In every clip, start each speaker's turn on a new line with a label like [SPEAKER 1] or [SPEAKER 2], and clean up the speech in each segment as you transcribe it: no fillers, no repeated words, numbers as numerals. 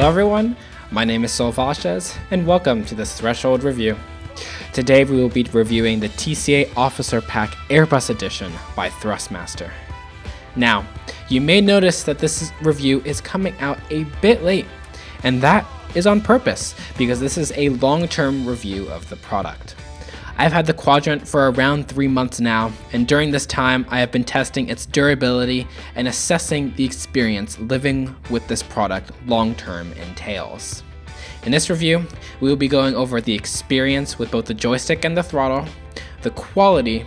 [SPEAKER 1] Hello everyone, my name is Sol Vasquez, and welcome to this Threshold review. Today we will be reviewing the TCA Officer Pack Airbus Edition by Thrustmaster. Now, you may notice that this review is coming out a bit late, and that is on purpose because this is a long-term review of the product. I've had the Quadrant for around 3 months now, and during this time I have been testing its durability and assessing the experience living with this product long-term entails. In this review, we will be going over the experience with both the joystick and the throttle, the quality,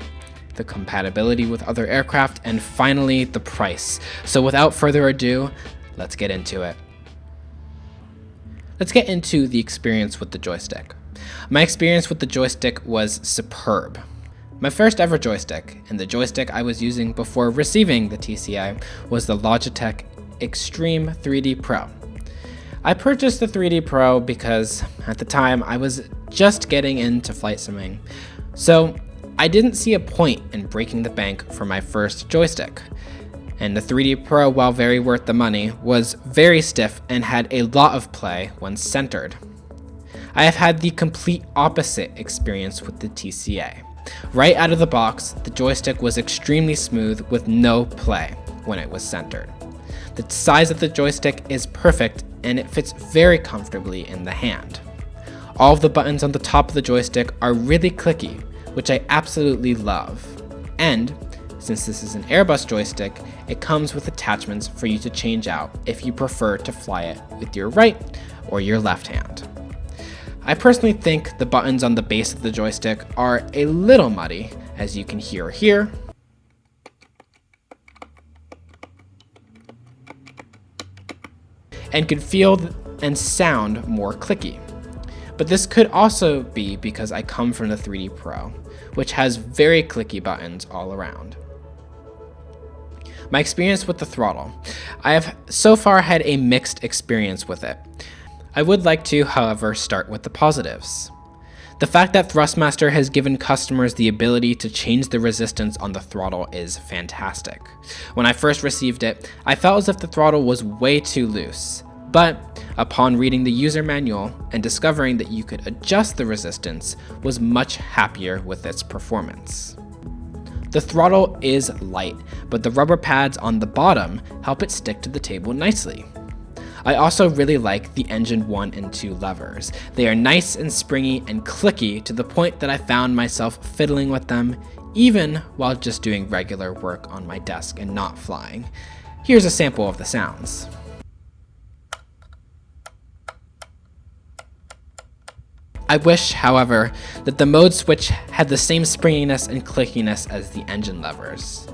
[SPEAKER 1] the compatibility with other aircraft, and finally the price. So without further ado, let's get into it. Let's get into the experience with the joystick. My experience with the joystick was superb. My first ever joystick, and the joystick I was using before receiving the TCA, was the Logitech Extreme 3D Pro. I purchased the 3D Pro because at the time I was just getting into flight simming, so I didn't see a point in breaking the bank for my first joystick. And the 3D Pro, while very worth the money, was very stiff and had a lot of play when centered. I have had the complete opposite experience with the TCA. Right out of the box, the joystick was extremely smooth with no play when it was centered. The size of the joystick is perfect and it fits very comfortably in the hand. All of the buttons on the top of the joystick are really clicky, which I absolutely love. And since this is an Airbus joystick, it comes with attachments for you to change out if you prefer to fly it with your right or your left hand. I personally think the buttons on the base of the joystick are a little muddy, as you can hear here, and could feel and sound more clicky. But this could also be because I come from the 3D Pro, which has very clicky buttons all around. My experience with the throttle. I have so far had a mixed experience with it. I would like to, however, start with the positives. The fact that Thrustmaster has given customers the ability to change the resistance on the throttle is fantastic. When I first received it, I felt as if the throttle was way too loose, but upon reading the user manual and discovering that you could adjust the resistance, was much happier with its performance. The throttle is light, but the rubber pads on the bottom help it stick to the table nicely. I also really like the engine 1 and 2 levers. They are nice and springy and clicky to the point that I found myself fiddling with them even while just doing regular work on my desk and not flying. Here's a sample of the sounds. I wish, however, that the mode switch had the same springiness and clickiness as the engine levers.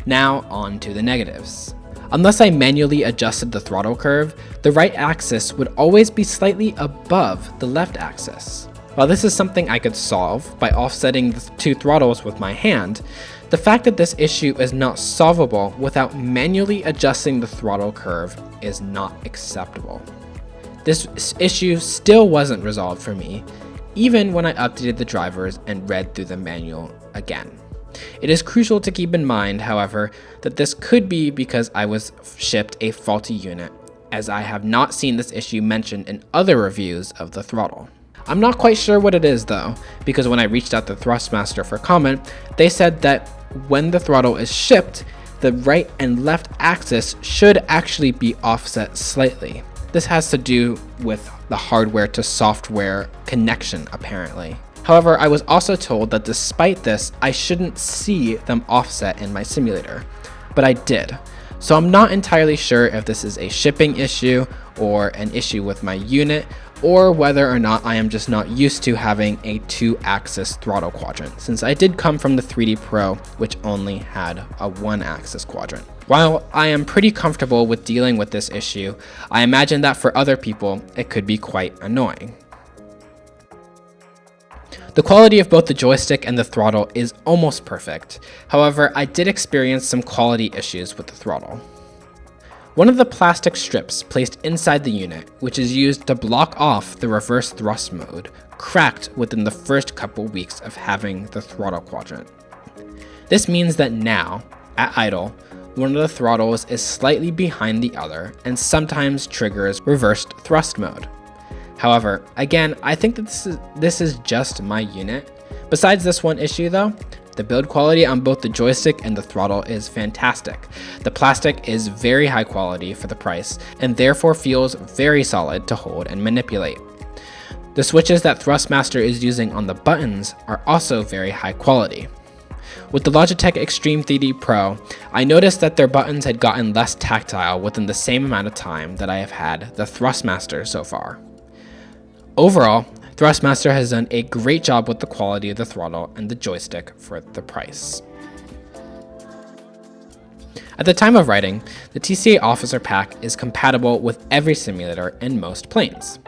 [SPEAKER 1] Now on to the negatives. Unless I manually adjusted the throttle curve, the right axis would always be slightly above the left axis. While this is something I could solve by offsetting the two throttles with my hand, the fact that this issue is not solvable without manually adjusting the throttle curve is not acceptable. This issue still wasn't resolved for me, even when I updated the drivers and read through the manual again. It is crucial to keep in mind, however, that this could be because I was shipped a faulty unit, as I have not seen this issue mentioned in other reviews of the throttle. I'm not quite sure what it is though, because when I reached out to Thrustmaster for comment, they said that when the throttle is shipped, the right and left axis should actually be offset slightly. This has to do with the hardware to software connection, apparently. However, I was also told that despite this, I shouldn't see them offset in my simulator, but I did. So I'm not entirely sure if this is a shipping issue or an issue with my unit, or whether or not I am just not used to having a 2-axis throttle quadrant, since I did come from the 3D Pro, which only had a 1-axis quadrant. While I am pretty comfortable with dealing with this issue, I imagine that for other people, it could be quite annoying. The quality of both the joystick and the throttle is almost perfect. However, I did experience some quality issues with the throttle. One of the plastic strips placed inside the unit, which is used to block off the reverse thrust mode, cracked within the first couple weeks of having the throttle quadrant. This means that now, at idle, one of the throttles is slightly behind the other and sometimes triggers reversed thrust mode. However, again, I think that this is just my unit. Besides this one issue though, the build quality on both the joystick and the throttle is fantastic. The plastic is very high quality for the price and therefore feels very solid to hold and manipulate. The switches that Thrustmaster is using on the buttons are also very high quality. With the Logitech Extreme 3D Pro, I noticed that their buttons had gotten less tactile within the same amount of time that I have had the Thrustmaster so far. Overall, Thrustmaster has done a great job with the quality of the throttle and the joystick for the price. At the time of writing, the TCA Officer Pack is compatible with every simulator and most planes.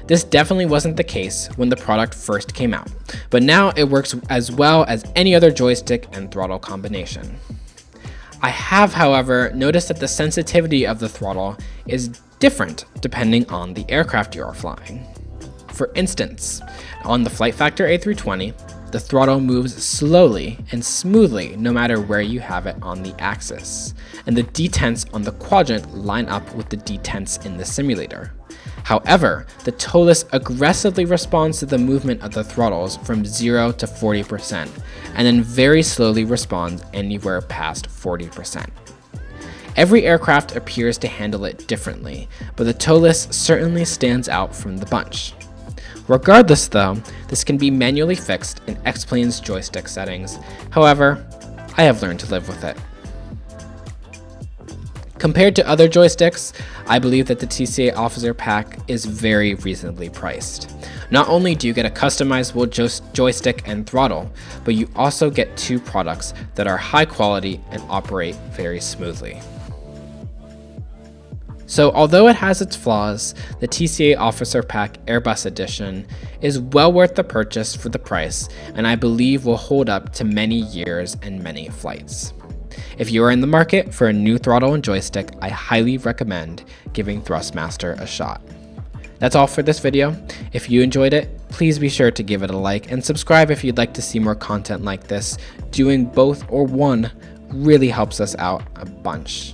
[SPEAKER 1] This definitely wasn't the case when the product first came out, but now it works as well as any other joystick and throttle combination. I have, however, noticed that the sensitivity of the throttle is different depending on the aircraft you are flying. For instance, on the Flight Factor A320, the throttle moves slowly and smoothly no matter where you have it on the axis, and the detents on the quadrant line up with the detents in the simulator. However, the TOLUS aggressively responds to the movement of the throttles from 0 to 40%, and then very slowly responds anywhere past 40%. Every aircraft appears to handle it differently, but the TOLUS certainly stands out from the bunch. Regardless though, this can be manually fixed in X-Plane's joystick settings. However, I have learned to live with it. Compared to other joysticks, I believe that the TCA Officer Pack is very reasonably priced. Not only do you get a customizable joystick and throttle, but you also get two products that are high quality and operate very smoothly. So although it has its flaws, the TCA Officer Pack Airbus Edition is well worth the purchase for the price, and I believe will hold up to many years and many flights. If you are in the market for a new throttle and joystick, I highly recommend giving Thrustmaster a shot. That's all for this video. If you enjoyed it, please be sure to give it a like and subscribe if you'd like to see more content like this. Doing both or one really helps us out a bunch.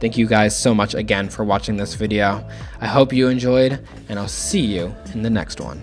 [SPEAKER 1] Thank you guys so much again for watching this video. I hope you enjoyed, and I'll see you in the next one.